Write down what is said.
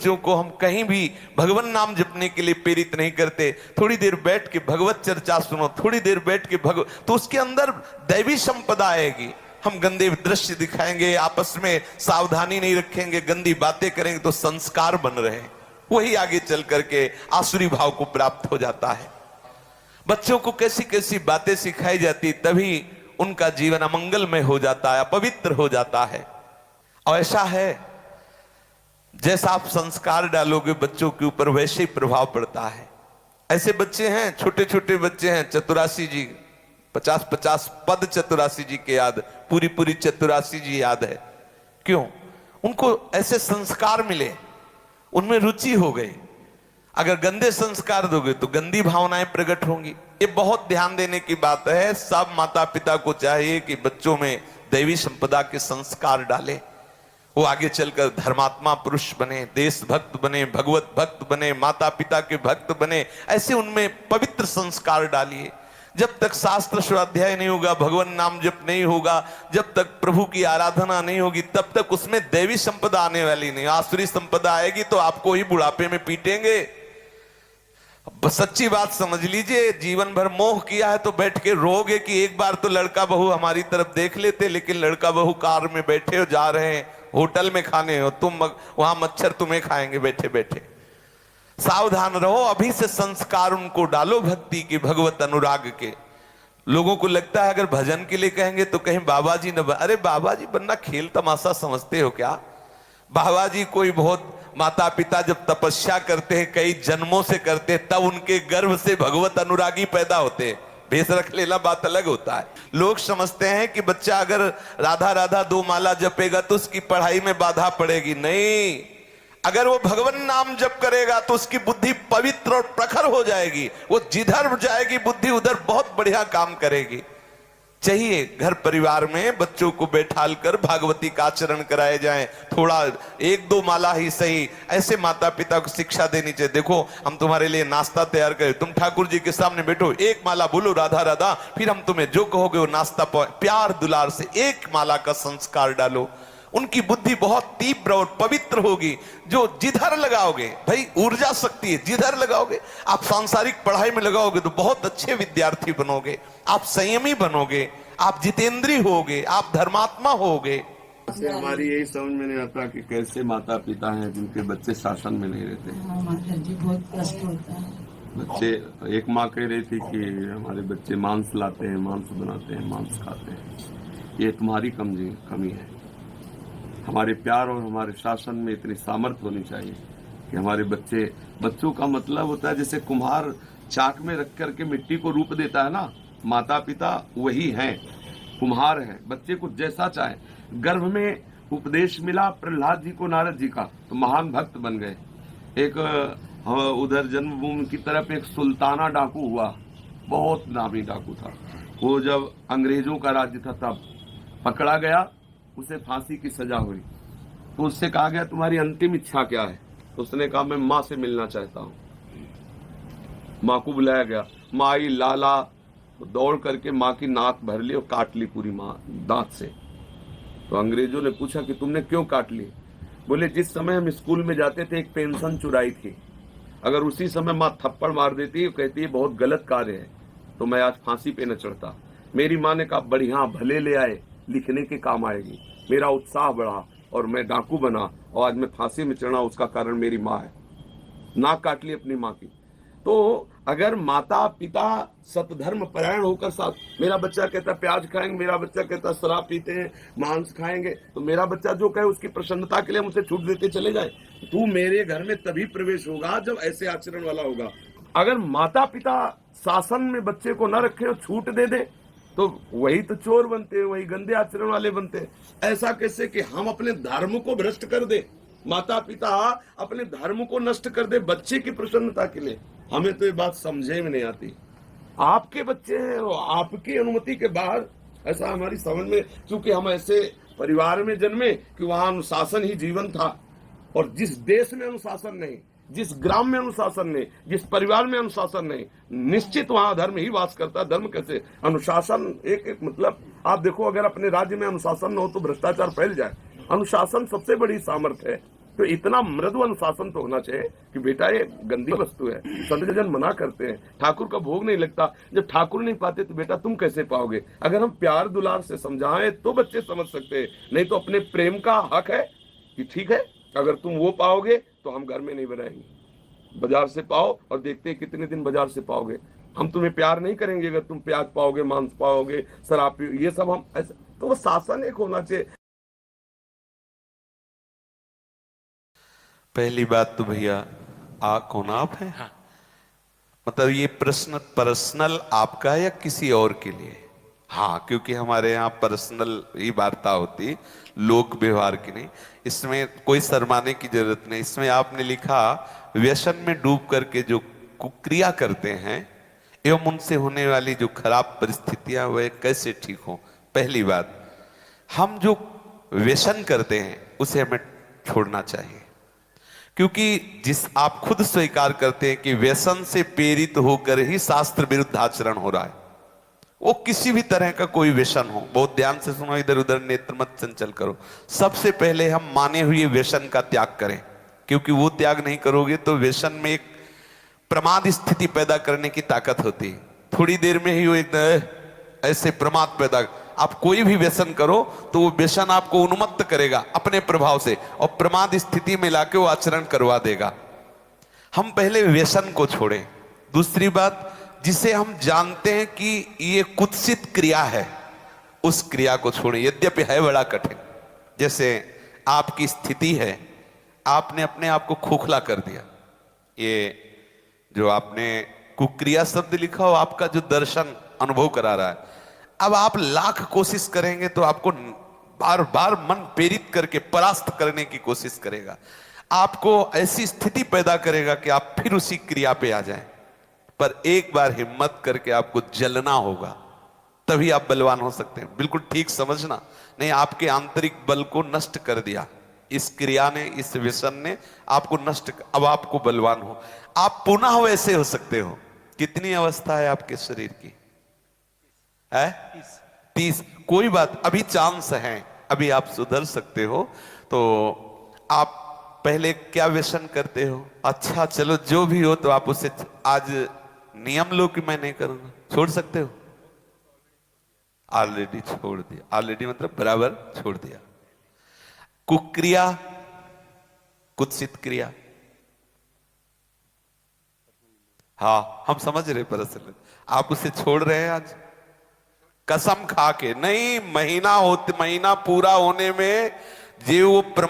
बच्चों को हम कहीं भी भगवान नाम जपने के लिए प्रेरित नहीं करते। थोड़ी देर बैठ के भगवत चर्चा सुनो, थोड़ी देर बैठ के तो उसके अंदर दैवी संपदा आएगी। हम गंदे दृश्य दिखाएंगे, आपस में सावधानी नहीं रखेंगे, गंदी बातें करेंगे तो संस्कार बन रहे हैं, वही आगे चल करके आसुरी भाव को प्राप्त हो जाता है। बच्चों को कैसी कैसी बातें सिखाई जाती, तभी उनका जीवन अमंगलमय हो जाता है, अपवित्र हो जाता है। और ऐसा है, जैसा आप संस्कार डालोगे बच्चों के ऊपर वैसे ही प्रभाव पड़ता है। ऐसे बच्चे हैं, छोटे छोटे बच्चे हैं, चतुरासी जी 50-50 पद चतुरासी जी के याद, पूरी चतुरासी जी याद है। क्यों? उनको ऐसे संस्कार मिले, उनमें रुचि हो गई। अगर गंदे संस्कार दोगे तो गंदी भावनाएं प्रकट होंगी। ये बहुत ध्यान देने की बात है। सब माता पिता को चाहिए कि बच्चों में दैवी संपदा के संस्कार डाले, वो आगे चलकर धर्मात्मा पुरुष बने, देशभक्त बने, भगवत भक्त बने, माता पिता के भक्त बने। ऐसे उनमें पवित्र संस्कार डालिए। जब तक शास्त्र स्वाध्याय नहीं होगा, भगवान नाम जप नहीं होगा, जब तक प्रभु की आराधना नहीं होगी, तब तक उसमें दैवी संपदा आने वाली नहीं। आसुरी संपदा आएगी तो आपको ही बुढ़ापे में पीटेंगे। सच्ची बात समझ लीजिए, जीवन भर मोह किया है तो बैठ के रोगे कि एक बार तो लड़का बहू हमारी तरफ देख लेते, लेकिन लड़का बहू कार में बैठे हो, जा रहे हैं होटल में खाने हो, तुम वहां मच्छर तुम्हें खाएंगे बैठे बैठे। सावधान रहो, अभी से संस्कार उनको डालो भक्ति के, भगवत अनुराग के। लोगों को लगता है अगर भजन के लिए कहेंगे तो कहीं बाबा जी न अरे बाबा जी बनना खेल तमाशा समझते हो क्या? बाबा जी कोई बहुत माता पिता जब तपस्या करते हैं, कई जन्मों से करते हैं, तब उनके गर्भ से भगवत अनुरागी पैदा होते हैं। भेष रख लेना बात अलग होता है। लोग समझते हैं कि बच्चा अगर राधा राधा 2 माला जपेगा तो उसकी पढ़ाई में बाधा पड़ेगी। नहीं, अगर वो भगवान नाम जप करेगा तो उसकी बुद्धि पवित्र और प्रखर हो जाएगी। वो जिधर जाएगी बुद्धि उधर बहुत बढ़िया काम करेगी। चाहिए घर परिवार में बच्चों को बैठाल कर भागवती का आचरण कराए जाए, थोड़ा 1-2 माला ही सही। ऐसे माता पिता को शिक्षा देनी चाहिए। देखो हम तुम्हारे लिए नाश्ता तैयार करें, तुम ठाकुर जी के सामने बैठो, 1 माला बोलो राधा राधा, फिर हम तुम्हें जो कहोगे वो नाश्ता प्यार दुलार से 1 माला का संस्कार डालो। उनकी बुद्धि बहुत तीव्र और पवित्र होगी। जो जिधर लगाओगे, भाई ऊर्जा शक्ति है, जिधर लगाओगे। आप सांसारिक पढ़ाई में लगाओगे तो बहुत अच्छे विद्यार्थी बनोगे, आप संयमी बनोगे, आप जितेंद्रीय होगे, आप धर्मात्मा होगे। हमारी यही समझ में नहीं आता कि कैसे माता पिता हैं जिनके बच्चे शासन में नहीं रहते। माता जी बहुत कष्ट होता है। बच्चे, एक माँ कह रही थी कि हमारे बच्चे मांस लाते हैं, मांस बनाते हैं, मांस खाते हैं। ये तुम्हारी कमी है। हमारे प्यार और हमारे शासन में इतनी सामर्थ्य होनी चाहिए कि हमारे बच्चों का मतलब होता है जैसे कुम्हार चाक में रख करके मिट्टी को रूप देता है ना, माता पिता वही हैं, कुम्हार हैं। बच्चे को जैसा चाहे, गर्भ में उपदेश मिला प्रहलाद जी को नारद जी का तो महान भक्त बन गए। एक उधर जन्मभूमि की तरफ एक सुल्ताना डाकू हुआ, बहुत नामी डाकू था। वो जब अंग्रेजों का राज्य था तब पकड़ा गया, उसे फांसी की सजा हुई। तो उससे कहा गया तुम्हारी अंतिम इच्छा क्या है? तो उसने कहा मैं माँ से मिलना चाहता हूँ। माँ को बुलाया गया, माँ आई, लाला दौड़ करके माँ की नाक भर ली और काट ली पूरी माँ दांत से। तो अंग्रेजों ने पूछा कि तुमने क्यों काट ली? बोले जिस समय हम स्कूल में जाते थे एक पेंशन चुराई थी, अगर उसी समय माँ थप्पड़ मार देती, कहती है बहुत गलत कार्य है, तो मैं आज फांसी पे न चढ़ता। मेरी माँ ने कहा बढ़िया, भले ले आए, लिखने के काम आएगी। मेरा उत्साह बढ़ा और मैं डाकू बना और आज मैं फांसी में चढ़ा, उसका कारण मेरी माँ है। नाक काट ली अपनी माँ की। तो अगर माता पिता सतधर्म परायण होकर साथ, मेरा बच्चा कहता प्याज खाएंगे, मेरा बच्चा कहता शराब पीते हैं, मांस खाएंगे, तो मेरा बच्चा जो कहे उसकी प्रसन्नता के लिए हम उसे छूट देते चले जाए। तू मेरे घर में तभी प्रवेश होगा जब ऐसे आचरण वाला होगा। अगर माता पिता शासन में बच्चे को न रखे और छूट दे दे तो वही तो चोर बनते हैं, वही गंदे आचरण वाले बनते हैं। ऐसा कैसे कि हम अपने धर्म को भ्रष्ट कर दे, माता पिता अपने धर्म को नष्ट कर दे बच्चे की प्रसन्नता के लिए। हमें तो ये बात समझे में नहीं आती। आपके बच्चे हैं और आपकी अनुमति के बाहर, ऐसा हमारी समझ में, क्योंकि हम ऐसे परिवार में जन्मे कि वहां अनुशासन ही जीवन था। और जिस देश में अनुशासन नहीं, जिस ग्राम में अनुशासन नहीं, जिस परिवार में अनुशासन नहीं, निश्चित वहां धर्म ही वास करता है। धर्म कैसे? अनुशासन एक मतलब आप देखो, अगर अपने राज्य में अनुशासन न हो तो भ्रष्टाचार फैल जाए। अनुशासन सबसे बड़ी सामर्थ्य है। तो इतना मृदु अनुशासन तो होना चाहिए कि बेटा ये गंदी वस्तु है, संत जन मना करते हैं, ठाकुर का भोग नहीं लगता। जब ठाकुर नहीं पाते तो बेटा तुम कैसे पाओगे? अगर हम प्यार दुलार से समझाएं तो बच्चे समझ सकते हैं, नहीं तो अपने प्रेम का हक है कि ठीक है अगर तुम वो पाओगे तो हम घर में नहीं बनाएंगे, बाजार से पाओ, और देखते हैं कितने दिन बाजार से पाओगे। हम तुम्हें प्यार नहीं करेंगे अगर तुम प्याज पाओगे, मांस पाओगे, शराब, ये सब हम ऐसे, तो वो शासन एक होना चाहिए। पहली बात तो भैया कौन आप हैं? हाँ। मतलब ये प्रश्न पर्सनल आपका या किसी और के लिए? हाँ, क्योंकि हमारे यहाँ पर्सनल ही वार्ता होती, लोक व्यवहार की नहीं। इसमें कोई शर्माने की जरूरत नहीं। इसमें आपने लिखा व्यसन में डूब करके जो कुक्रिया करते हैं एवं उनसे होने वाली जो खराब परिस्थितियां वह कैसे ठीक हो। पहली बात, हम जो व्यसन करते हैं उसे हमें छोड़ना चाहिए, क्योंकि जिस आप खुद स्वीकार करते हैं कि व्यसन से प्रेरित होकर ही शास्त्र विरुद्ध आचरण हो रहा है, वो किसी भी तरह का कोई व्यसन हो, बहुत ध्यान से सुनो, इधर उधर नेत्र मत चंचल करो। सबसे पहले हम माने हुए व्यसन का त्याग करें, क्योंकि वो त्याग नहीं करोगे तो व्यसन में एक प्रमाद स्थिति पैदा करने की ताकत होती है। थोड़ी देर में ही वो एक ऐसे प्रमाद पैदा, आप कोई भी व्यसन करो तो वो व्यसन आपको उन्मत्त करेगा अपने प्रभाव से, और प्रमाद स्थिति में लाके वो आचरण करवा देगा। हम पहले व्यसन को छोड़ें। दूसरी बात, जिसे हम जानते हैं कि ये कुत्सित क्रिया है, उस क्रिया को छोड़ें, यद्यपि है बड़ा कठिन। जैसे आपकी स्थिति है, आपने अपने आप को खोखला कर दिया, ये जो आपने कुक्रिया शब्द लिखा हो, आपका जो दर्शन अनुभव करा रहा है। अब आप लाख कोशिश करेंगे तो आपको बार बार मन प्रेरित करके परास्त करने की कोशिश करेगा, आपको ऐसी स्थिति पैदा करेगा कि आप फिर उसी क्रिया पे आ जाएं। पर एक बार हिम्मत करके आपको जलना होगा, तभी आप बलवान हो सकते हैं। बिल्कुल ठीक समझना, नहीं आपके आंतरिक बल को नष्ट कर दिया इस क्रिया ने, इस व्यसन ने आपको नष्ट, अब आपको बलवान हो, आप पुनः वैसे हो सकते हो। कितनी अवस्था है आपके शरीर की? है 30। कोई बात, अभी चांस है, अभी आप सुधर सकते हो। तो आप पहले क्या व्यसन करते हो? अच्छा चलो जो भी हो, तो आप उसे आज नियम लो कि मैं नहीं करूंगा, छोड़ सकते हो? ऑलरेडी छोड़ दिया। ऑलरेडी मतलब बराबर छोड़ दिया। कुक्रिया, कुत्सित क्रिया, हाँ हम समझ रहे, परसल आप उसे छोड़ रहे हैं आज कसम खा के। नहीं, महीना पूरा होने में जो वो